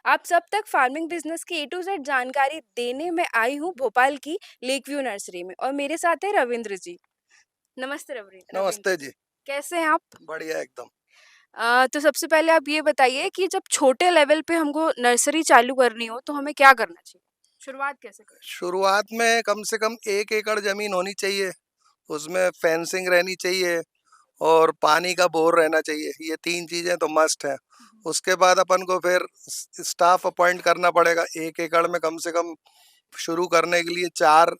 आप सब तक फार्मिंग बिजनेस की ए टू जेड जानकारी देने में आई हूँ भोपाल की लेक व्यू नर्सरी में और मेरे साथ है रविंद्र जी। नमस्ते रविंद्र रविंद्र नमस्ते जी। जी। कैसे हैं आप? बढ़िया एकदम। तो सबसे पहले आप ये बताइए कि जब छोटे लेवल पे हमको नर्सरी चालू करनी हो तो हमें क्या करना चाहिए? शुरुआत कैसे करें? शुरुआत में कम से कम 1 एकड़ जमीन होनी चाहिए। उसमें फेंसिंग रहनी चाहिए और पानी का बोर रहना चाहिए। ये 3 चीजें तो मस्ट है। हम्म। उसके बाद अपन को फिर स्टाफ अपॉइंट करना पड़ेगा। 1 एकड़ में कम से कम शुरू करने के लिए 4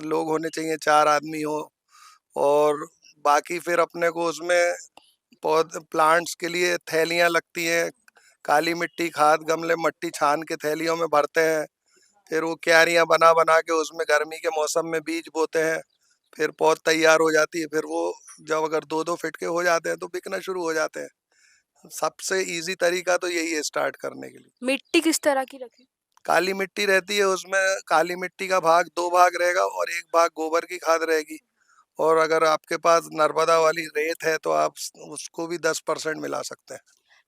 लोग होने चाहिए, 4 आदमी हो। और बाकी फिर अपने को उसमें पौध प्लांट्स के लिए थैलियाँ लगती हैं। काली मिट्टी, खाद, गमले, मट्टी छान के थैलियों में भरते हैं। फिर वो क्यारियाँ बना बना के उसमें गर्मी के मौसम में बीज बोते हैं। फिर पौध तैयार हो जाती है। फिर वो जब अगर 2-2 फीट के हो जाते हैं तो बिकना शुरू हो जाते हैं। सबसे इजी तरीका तो यही है स्टार्ट करने के लिए। मिट्टी किस तरह की रखें? काली मिट्टी रहती है, उसमें काली मिट्टी का भाग 2 भाग रहेगा और 1 भाग गोबर की खाद रहेगी। और अगर आपके पास नर्मदा वाली रेत है तो आप उसको भी 10% मिला सकते हैं।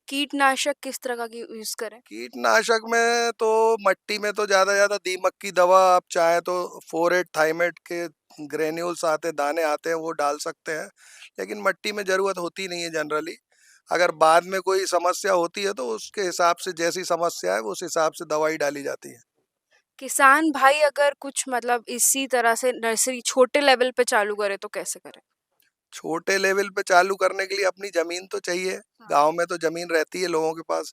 कीटनाशक किस तरह का यूज करें? कीटनाशक में तो मट्टी में तो ज्यादा दीमक की दवा आप चाहे तो 4-8 थाइमेट के ग्रेन्यूल्स आते, दाने आते हैं, वो डाल सकते हैं। लेकिन मट्टी में जरूरत होती नहीं है जनरली। अगर बाद में कोई समस्या होती है तो उसके हिसाब से, जैसी समस्या है उस हिसाब से दवाई डाली जाती है। किसान भाई अगर कुछ मतलब इसी तरह से नर्सरी छोटे लेवल पे चालू करे तो कैसे करें? छोटे लेवल पे चालू करने के लिए अपनी जमीन तो चाहिए। हाँ। गांव में तो जमीन रहती है लोगों के पास।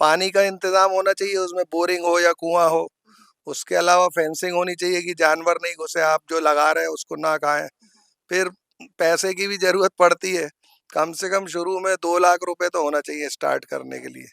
पानी का इंतजाम होना चाहिए, उसमें बोरिंग हो या कुआं हो। उसके अलावा फेंसिंग होनी चाहिए कि जानवर नहीं घुसे, आप जो लगा रहे हैं उसको ना खाएं। फिर पैसे की भी जरूरत पड़ती है। कम से कम शुरू में 2 लाख रुपए तो होना चाहिए स्टार्ट करने के लिए।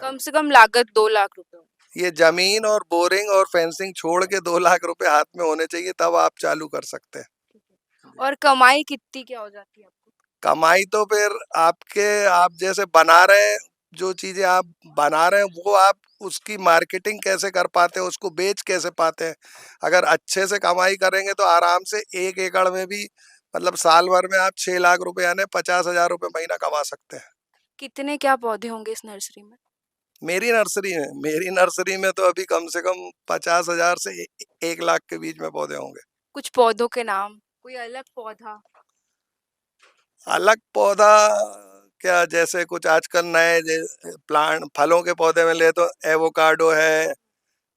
कम से कम लागत 2 लाख रुपए। ये जमीन और बोरिंग और फेंसिंग छोड़ के 2 लाख रुपए हाथ में होने चाहिए, तब आप चालू कर सकते हैं। ठीक है। और कमाई कितनी क्या हो जाती है आपको? कमाई तो फिर आप जैसे बना रहे हैं, जो चीजें आप बना रहे हैं वो आप उसकी मार्केटिंग कैसे कर पाते हैं, उसको बेच कैसे पाते हैं। अगर अच्छे से कमाई करेंगे तो आराम से 1 एकड़ में भी, मतलब साल भर में आप 6 लाख रुपए यानी 50,000 रुपए महीना कमा सकते हैं। कितने क्या पौधे होंगे इस नर्सरी में? मेरी नर्सरी में तो अभी कम से कम 50,000 से 1 लाख के बीच में पौधे होंगे। कुछ पौधों के नाम, कोई अलग पौधा? अलग पौधा क्या, जैसे कुछ आजकल नए प्लांट फलों के पौधे में ले तो एवोकाडो है,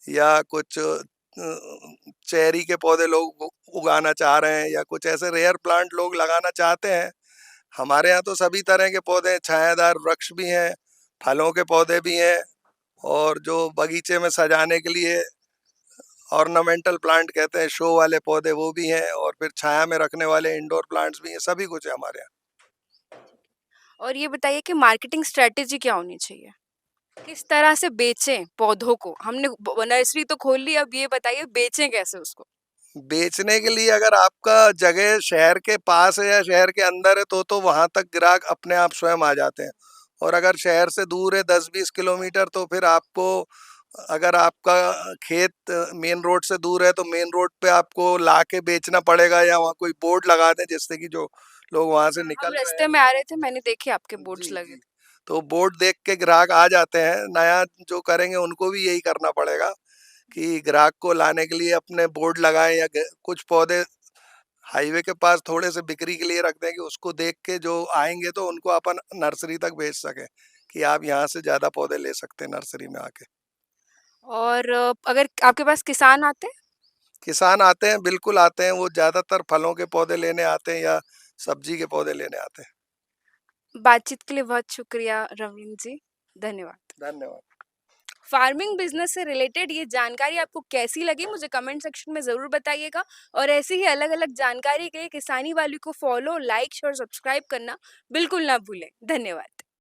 या कुछ चेरी के पौधे लोग उगाना चाह रहे हैं, या कुछ ऐसे रेयर प्लांट लोग लगाना चाहते हैं। हमारे यहाँ तो सभी तरह के पौधे हैं, छायादार वृक्ष भी हैं, फलों के पौधे भी हैं, और जो बगीचे में सजाने के लिए ऑर्नामेंटल प्लांट कहते हैं, शो वाले पौधे, वो भी हैं, और फिर छाया में रखने वाले इंडोर प्लांट्स भी हैं। सभी कुछ है हमारे यहाँ। और ये बताइए कि मार्केटिंग स्ट्रेटेजी क्या होनी चाहिए? किस तरह से बेचें पौधों को? हमने नर्सरी तो खोल ली, अब ये बताइए बेचें कैसे उसको? बेचने के लिए अगर आपका जगह शहर के पास है या शहर के अंदर है तो वहां तक ग्राहक अपने आप स्वयं आ जाते हैं। और अगर शहर से दूर है 10-20 किलोमीटर, तो फिर आपको, अगर आपका खेत मेन रोड से दूर है तो मेन रोड पे आपको ला के बेचना पड़ेगा, या वहाँ कोई बोर्ड लगा दें जिससे कि जो लोग वहां से हाँ, हम निकल रहे रास्ते हैं। में आ रहे थे, मैंने देखे आपके बोर्ड्स जी लगे जी। थे। तो बोर्ड देख के ग्राहक आ जाते हैं। नया जो करेंगे उनको भी यही करना पड़ेगा कि ग्राहक को लाने के लिए अपने बोर्ड लगाएं, या कुछ पौधे हाईवे के पास थोड़े से बिक्री के लिए रख दें कि उसको देख के जो आएंगे तो उनको अपन नर्सरी तक भेज सके कि आप यहाँ से ज्यादा पौधे ले सकते हैं नर्सरी में आके। और अगर आपके पास किसान आते हैं? किसान आते हैं, बिल्कुल आते हैं। वो ज्यादातर फलों के पौधे लेने आते हैं या सब्जी के पौधे लेने आते हैं। बातचीत के लिए बहुत शुक्रिया रवीन जी। धन्यवाद। धन्यवाद। फार्मिंग बिजनेस से रिलेटेड ये जानकारी आपको कैसी लगी मुझे कमेंट सेक्शन में ज़रूर बताइएगा और ऐसी ही अलग-अलग जानकारी के लिए किसानी वाली को फॉलो, लाइक, शेयर, सब्सक्राइब करना बिल्कुल ना भूलें। धन्यवाद।